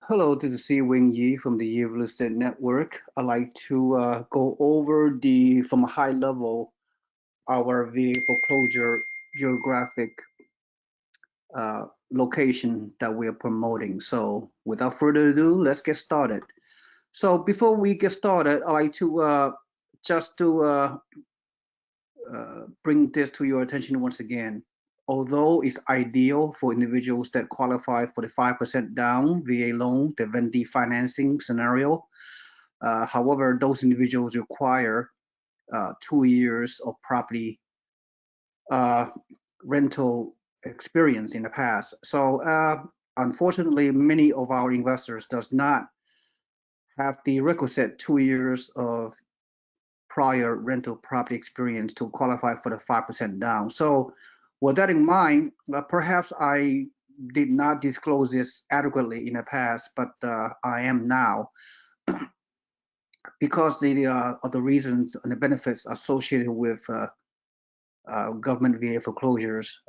Hello, this is Seewing Yee from the Yee Real Estate Network. I'd like to go over from a high level, our VA foreclosure geographic location that we are promoting. So without further ado, let's get started. So before we get started, I'd like to just to bring this to your attention once again. Although it's ideal for individuals that qualify for the 5% down VA loan, the Vendee financing scenario, however, those individuals require 2 years of property uh, rental experience in the past. So unfortunately, many of our investors does not have the requisite 2 years of prior rental property experience to qualify for the 5% down. So with that in mind, perhaps I did not disclose this adequately in the past, but I am now because of the reasons and the benefits associated with government VA foreclosures.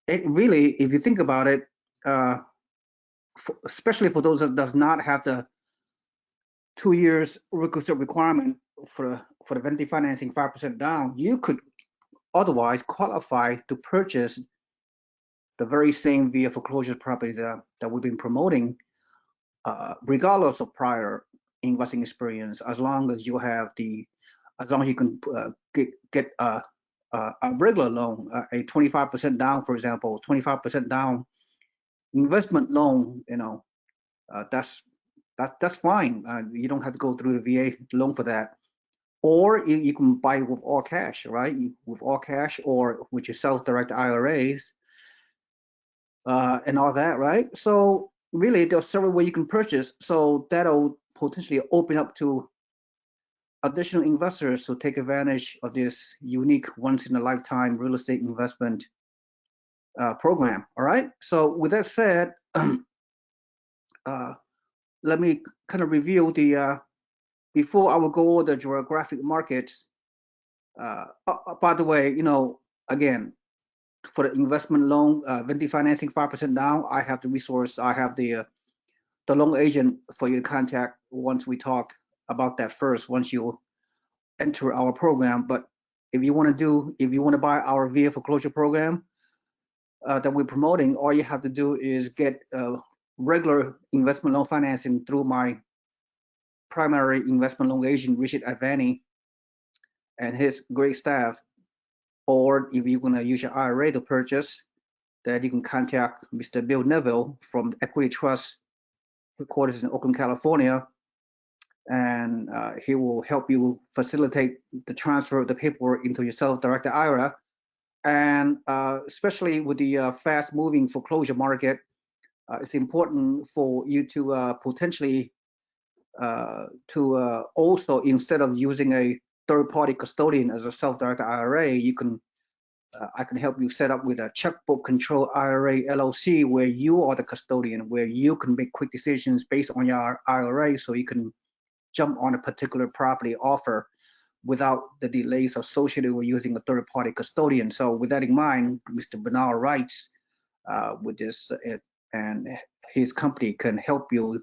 It really, if you think about it, uh, especially for those that does not have the 2 years requisite requirement for the Vendee financing 5% down, you could otherwise qualify to purchase the very same VA foreclosure properties that we've been promoting, regardless of prior investing experience, as long as you can get a regular loan, a 25% down, for example, 25% down investment loan, that's fine. You don't have to go through the VA loan for that. Or you can buy with all cash, right? With all cash or with your self-direct IRAs and all that, right? So really, there are several ways you can purchase. So that'll potentially open up to additional investors to take advantage of this unique once-in-a-lifetime real estate investment program. All right. So with that said, uh, let me kind of review before I will go over the geographic markets. By the way, again, for the investment loan, Vendee financing 5% down, I have the resource. I have the loan agent for you to contact once we talk about that first, once you enter our program. But if you want to buy our VA foreclosure program that we're promoting, all you have to do is get regular investment loan financing through my primary investment loan agent, Richard Advani, and his great staff. Or if you're going to use your IRA to purchase, that you can contact Mr. Bill Neville from Equity Trust headquarters in Oakland, California, and he will help you facilitate the transfer of the paperwork into your self-directed IRA. And especially with the fast-moving foreclosure market, it's important for you to potentially also, instead of using a third-party custodian as a self-directed IRA, I can help you set up with a checkbook control IRA LLC where you are the custodian, where you can make quick decisions based on your IRA, so you can jump on a particular property offer without the delays associated with using a third-party custodian. So with that in mind, Mr. Bernard writes with this, and his company can help you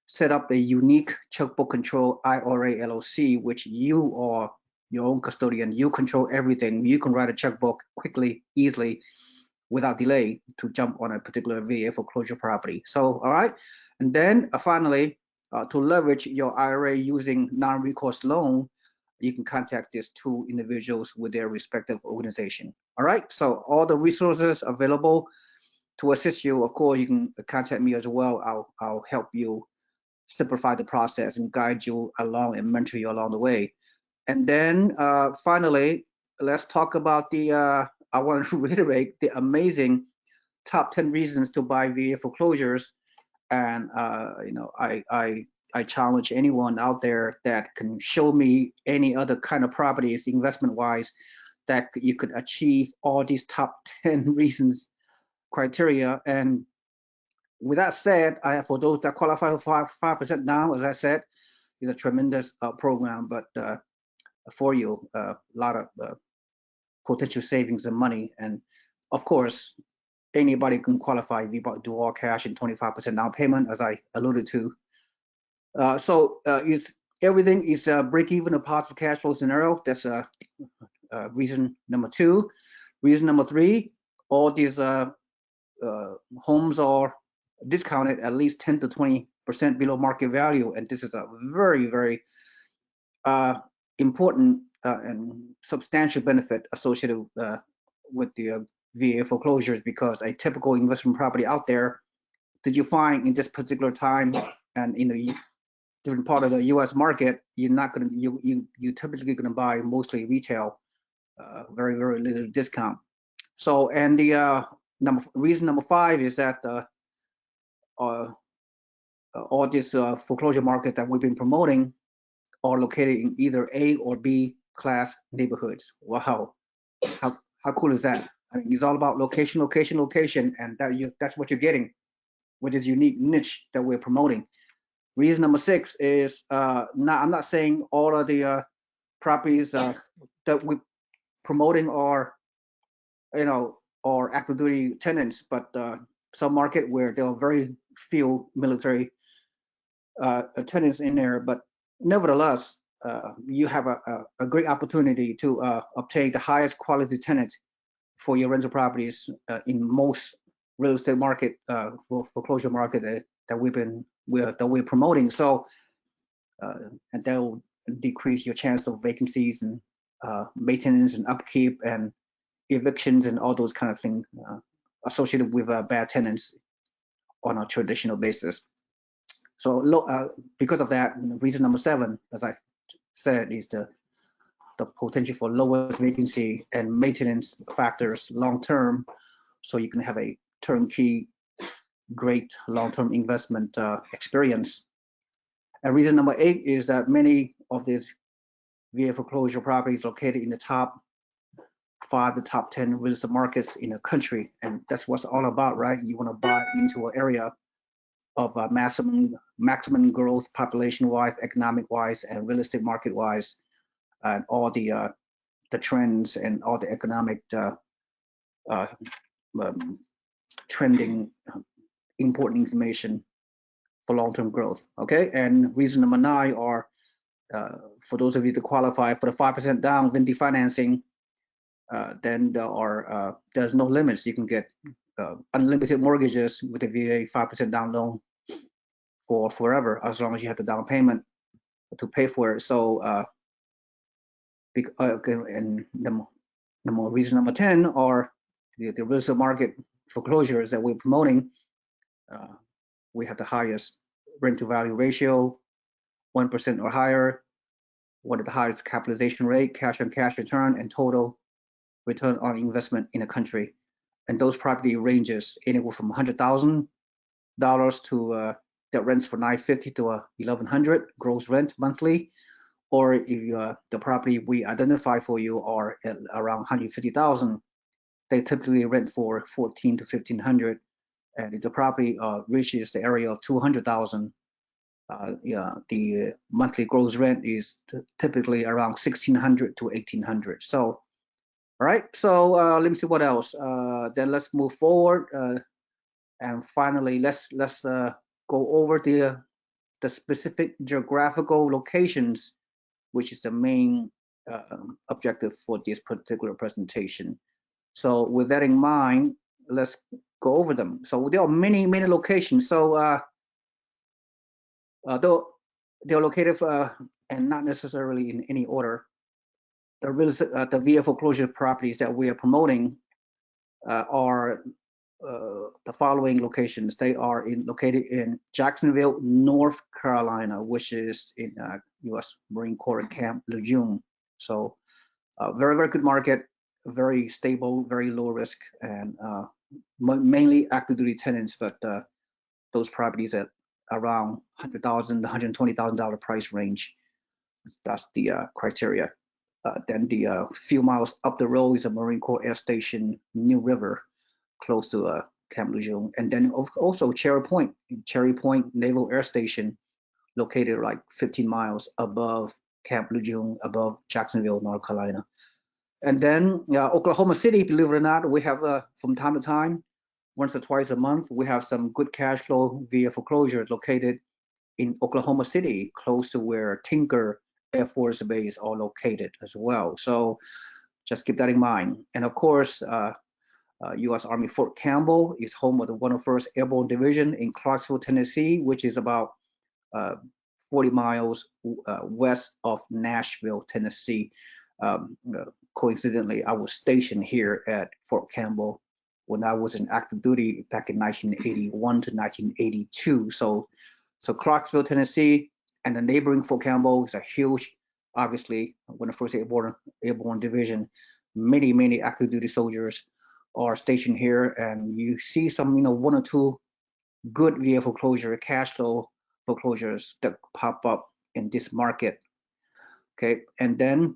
set up a unique checkbook control IRA LLC, which you are your own custodian. You control everything. You can write a checkbook quickly, easily, without delay to jump on a particular VA foreclosure property. So, all right. And then finally, to leverage your IRA using non-recourse loan, you can contact these two individuals with their respective organization. All right. So all the resources available to assist you. Of course, you can contact me as well. I'll help you simplify the process and guide you along and mentor you along the way. And then finally, let's talk about I want to reiterate the amazing top 10 reasons to buy VA foreclosures. And, I challenge anyone out there that can show me any other kind of properties investment wise that you could achieve all these top 10 reasons criteria. And with that said, for those that qualify for 5% down, as I said, is a tremendous program, but for you, a lot of potential savings and money. And of course, anybody can qualify if you do all cash and 25% down payment, as I alluded to. So everything is break even a positive cash flow scenario. That's reason number 2. Reason number 3, all these homes are discounted at least 10 to 20% below market value, and this is a very, very important and substantial benefit associated with the VA foreclosures, because a typical investment property out there that you find in this particular time and in the different part of the U.S. market, you're not going to you typically going to buy mostly retail, very, very little discount. So, and the reason number 5 is that all these foreclosure markets that we've been promoting are located in either A or B class neighborhoods. Wow, how cool is that? I mean, it's all about location, location, location, and that's what you're getting with this unique niche that we're promoting. Reason number 6 is I'm not saying all of the properties that we're promoting are, are active duty tenants, but some market where there are very few military tenants in there, but nevertheless, you have a great opportunity to obtain the highest quality tenant for your rental properties in most real estate market, foreclosure market that we're promoting. So, and that will decrease your chance of vacancies and maintenance and upkeep and evictions and all those kind of things associated with bad tenants on a traditional basis. So because of that, reason number 7, as I said, is the potential for lowest vacancy and maintenance factors long term, so you can have a turnkey, great long-term investment experience. And reason number 8 is that many of these VA foreclosure properties located in the top 5 to top 10 real estate markets in the country, and that's what's all about, right? You want to buy into an area of maximum growth, population-wise, economic-wise, and real estate market-wise, and all the trends and all the economic trending important information for long-term growth. Okay, and reason number 9 are for those of you to qualify for the 5% down Vendee financing. Then there's no limits. You can get unlimited mortgages with a VA 5% down loan for forever, as long as you have the down payment to pay for it. So, and the more reason number 10 are the real estate market foreclosures that we're promoting. We have the highest rent to value ratio, 1% or higher, one of the highest capitalization rate, cash on cash return, and total return on investment in the country. And those property ranges anywhere from $100,000 to that rents for $950 to $1,100 gross rent monthly, or if the property we identify for you are at around $150,000, they typically rent for $1,400 to $1,500. And if the property reaches the area of $200,000, the monthly gross rent is typically around $1,600 to $1,800. So, all right. So let me see what else. Then let's move forward, and finally, let's go over the specific geographical locations, which is the main objective for this particular presentation. So with that in mind, let's go over them. So there are many locations. So though they're located and not necessarily in any order, the VA foreclosure properties that we are promoting are the following locations. They are located in Jacksonville, North Carolina, which is in U.S. Marine Corps Camp Lejeune. So very, very good market, very stable, very low risk, and mainly active duty tenants, but those properties at around $100,000 to $120,000 price range. That's the criteria. Then the few miles up the road is a Marine Corps Air Station, New River, close to Camp Lejeune. And then also Cherry Point Naval Air Station, located like 15 miles above Camp Lejeune, above Jacksonville, North Carolina. And then Oklahoma City, believe it or not, we have from time to time once or twice a month. We have some good cash flow via foreclosures located in Oklahoma City, close to where Tinker Air Force Base are located as well. So just keep that in mind. And of course, U.S. Army Fort Campbell is home of the 101st Airborne Division in Clarksville, Tennessee, which is about 40 miles west of Nashville, Tennessee. Coincidentally, I was stationed here at Fort Campbell when I was in active duty back in 1981 to 1982. So Clarksville, Tennessee, and the neighboring Fort Campbell is a huge, obviously, 101st Airborne Division. Many active duty soldiers are stationed here, and you see some, one or two good VA foreclosure, cash flow foreclosures that pop up in this market. Okay, and then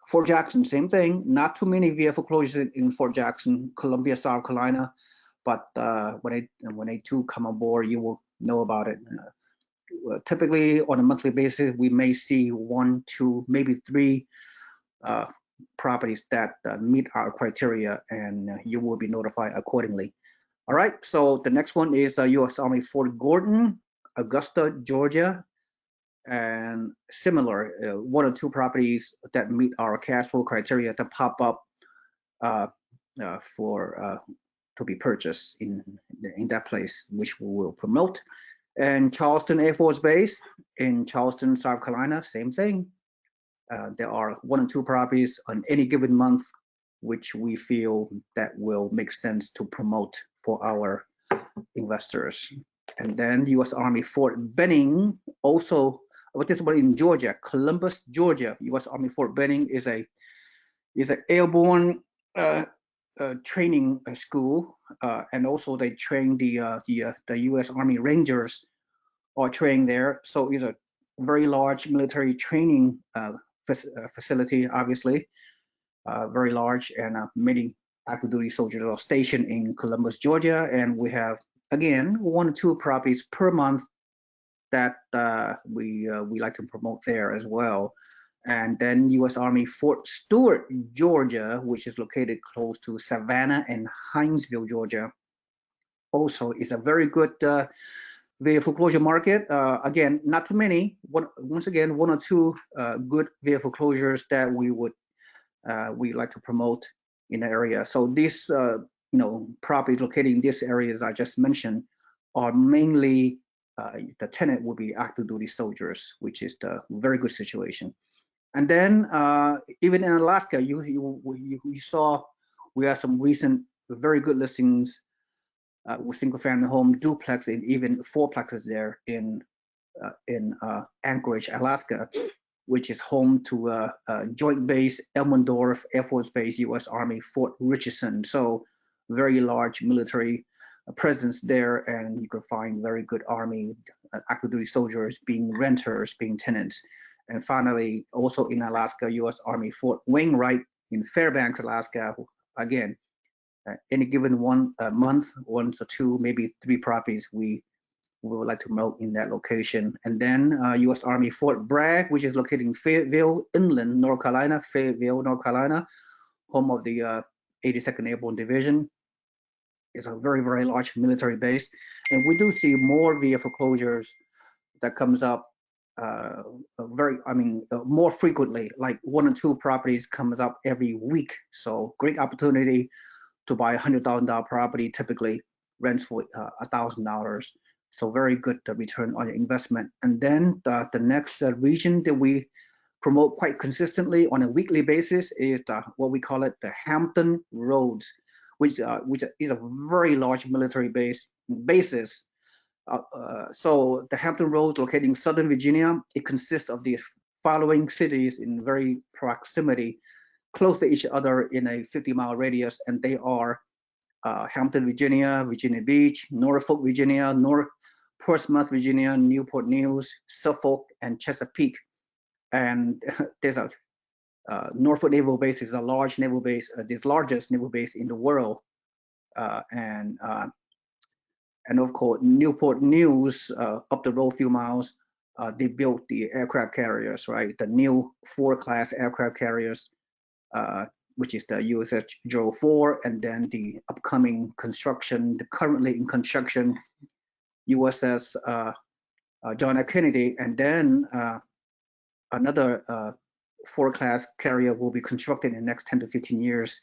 Fort Jackson, same thing. Not too many VA foreclosures in Fort Jackson, Columbia, South Carolina, but when they do come on board, you will know about it. Typically, on a monthly basis, we may see 1, 2, maybe 3 properties that meet our criteria, and you will be notified accordingly. All right, so the next one is U.S. Army Fort Gordon, Augusta, Georgia, and similar, 1 or 2 properties that meet our cash flow criteria to pop up to be purchased in that place, which we will promote. And Charleston Air Force Base in Charleston, South Carolina, same thing. There are 1 or 2 properties on any given month, which we feel that will make sense to promote for our investors. And then U.S. Army Fort Benning, also, what is one in Georgia, Columbus, Georgia. U.S. Army Fort Benning is an airborne training school, and also they train the U.S. Army Rangers are trained there. So it's a very large military training facility, obviously, very large, and many active duty soldiers are stationed in Columbus, Georgia, and we have, again, 1 or 2 properties per month that we like to promote there as well. And then U.S. Army Fort Stewart, Georgia, which is located close to Savannah and Hinesville, Georgia, also is a very good VA foreclosure market. Again, not too many. Once again, 1 or 2 good VA foreclosures that we like to promote in the area. So these properties located in these areas I just mentioned are mainly the tenant will be active duty soldiers, which is the very good situation. And then even in Alaska, you saw we have some recent very good listings with single family home, duplex, and even fourplexes there in Anchorage, Alaska, which is home to Joint Base Elmendorf Air Force Base, U.S. Army Fort Richardson. So very large military presence there, and you can find very good Army active duty soldiers being renters, being tenants. And finally, also in Alaska, U.S. Army Fort Wainwright in Fairbanks, Alaska. Again, any given month, 1 or 2, maybe 3 properties we would like to promote in that location. And then U.S. Army Fort Bragg, which is located in Fayetteville Inland, North Carolina, Fayetteville, North Carolina, home of the 82nd Airborne Division. It's a very, very large military base. And we do see more VA foreclosures that comes up more frequently, like 1 or 2 properties comes up every week. So great opportunity to buy a $100,000 property, typically rents for $1,000. So very good return on your investment. And then the next region that we promote quite consistently on a weekly basis is what we call it the Hampton Roads, which is a very large military basis. So the Hampton Roads, located in Southern Virginia, it consists of the following cities in very proximity, close to each other in a 50-mile radius, and they are Hampton, Virginia, Virginia Beach, Norfolk, Virginia, Portsmouth, Virginia, Newport News, Suffolk, and Chesapeake. And there's a Norfolk Naval Base is a large naval base, the largest naval base in the world, and of course Newport News, up the road a few miles, they built the aircraft carriers, right? The new 4 class aircraft carriers which is the USS Gerald Ford, and then the upcoming construction, the currently in construction USS John F. Kennedy, and then another Ford-class carrier will be constructed in the next 10 to 15 years,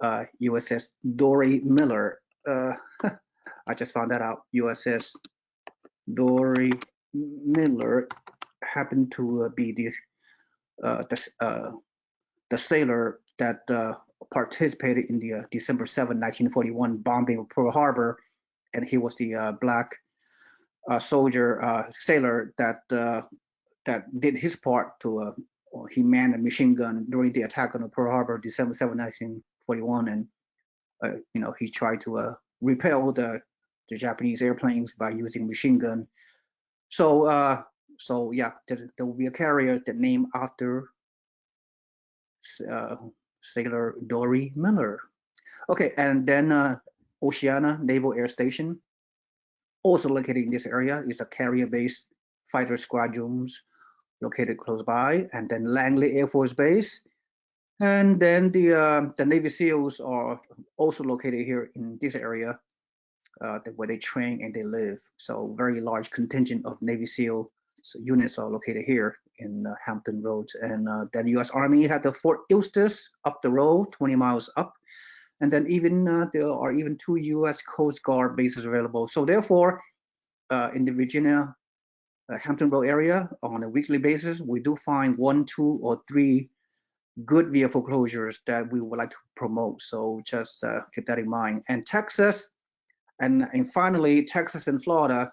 USS Dory Miller. I just found that out. USS Dory Miller happened to be the sailor that participated in the December 7, 1941 bombing of Pearl Harbor, and he was the black sailor that did his part to he manned a machine gun during the attack on Pearl Harbor, December 7, 1941, and he tried to repel the Japanese airplanes by using machine gun. So yeah, there will be a carrier that named after Sailor Dory Miller. Okay, and then Oceana Naval Air Station, also located in this area, is a carrier-based fighter squadrons located close by, and then Langley Air Force Base, and then the Navy SEALs are also located here in this area, where they train and they live. So very large contingent of Navy SEAL units are located here in Hampton Roads. And then U.S. Army had the Fort Eustis up the road, 20 miles up. And then even there are even 2 U.S. Coast Guard bases available. So therefore, in the Virginia Hampton Road area, on a weekly basis, we do find 1, 2, or 3 good VA foreclosures that we would like to promote. So just keep that in mind. And Texas, and finally, Texas and Florida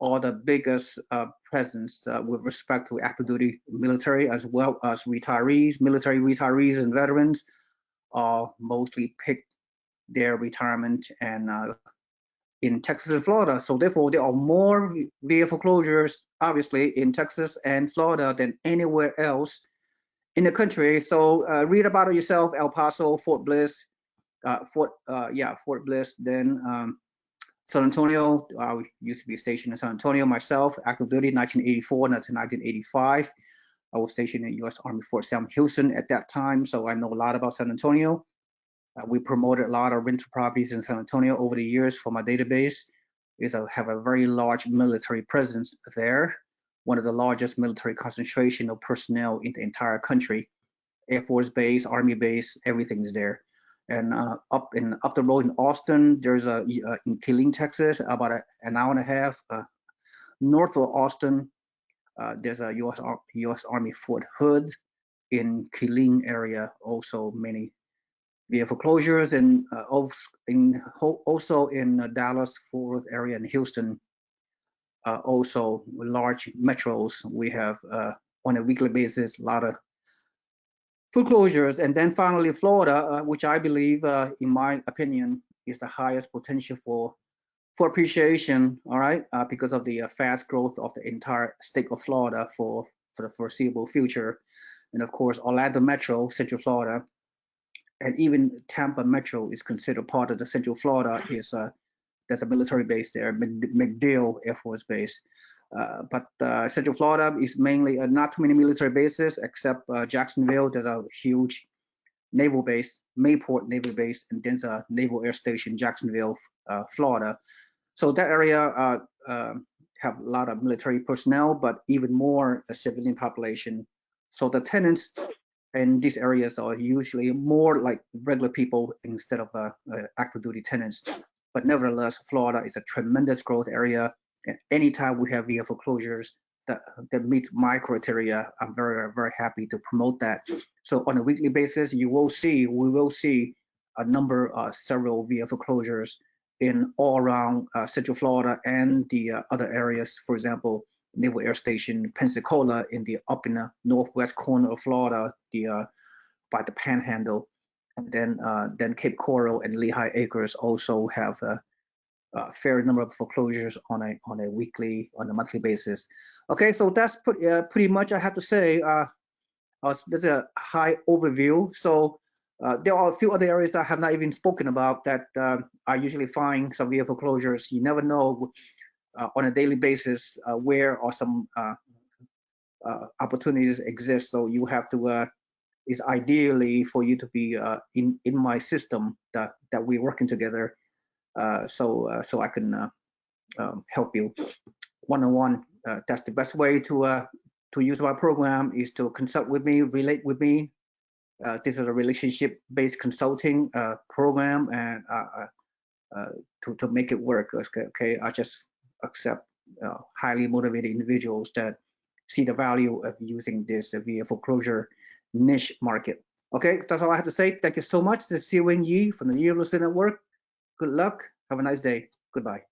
are the biggest presence with respect to active duty military, as well as retirees. Military retirees and veterans mostly pick their retirement and in Texas and Florida. So therefore, there are more VA foreclosures, obviously, in Texas and Florida than anywhere else in the country. So read about it yourself. El Paso, Fort Bliss, Fort Bliss. Then San Antonio. I used to be stationed in San Antonio myself. Active duty 1984 to 1985. I was stationed in U.S. Army Fort Sam Houston at that time, so I know a lot about San Antonio. We promoted a lot of rental properties in San Antonio over the years for my database. Have a very large military presence there, one of the largest military concentration of personnel in the entire country. Air Force Base, Army base, everything is there. And up the road in Austin, there's in Killeen, Texas, about an hour and a half north of Austin. There's a U.S. Army Fort Hood in Killeen area. Also many VA foreclosures, and also in Dallas, Fort Worth area, and Houston. Also large metros. We have on a weekly basis a lot of foreclosures. And then finally Florida, which I believe, in my opinion, is the highest potential for appreciation, all right, because of the fast growth of the entire state of Florida for the foreseeable future. And of course, Orlando Metro, Central Florida, and even Tampa Metro is considered part of the Central Florida. There's a military base there, MacDill Air Force Base. But Central Florida is mainly not too many military bases, except Jacksonville. There's a huge naval base, Mayport Naval Base, and there's a Naval Air Station, Jacksonville, Florida. So that area have a lot of military personnel, but even more a civilian population. So the tenants in these areas are usually more like regular people instead of active duty tenants. But nevertheless, Florida is a tremendous growth area. And anytime we have VA foreclosures that meet my criteria, I'm very, very happy to promote that. So on a weekly basis, we will see a number, several VA foreclosures in all around Central Florida and the other areas. For example, Naval Air Station, Pensacola, up in the northwest corner of Florida, by the Panhandle, and then Cape Coral and Lehigh Acres also have a fair number of foreclosures on a monthly basis. Okay, so that's pretty much I have to say. There's a high overview. So there are a few other areas that I have not even spoken about that I usually find some VA foreclosures. You never know on a daily basis where or some opportunities exist. So you have to is ideally for you to be in my system that we're working together, so I can help you one-on-one. That's the best way to use my program, is to consult with me, relate with me. This is a relationship-based consulting program, and to make it work, okay, I just accept highly motivated individuals that see the value of using this via foreclosure niche market. Okay, that's all I have to say. Thank you so much. This is Seewing Yee from the Real Estate Network. Good luck. Have a nice day. Goodbye.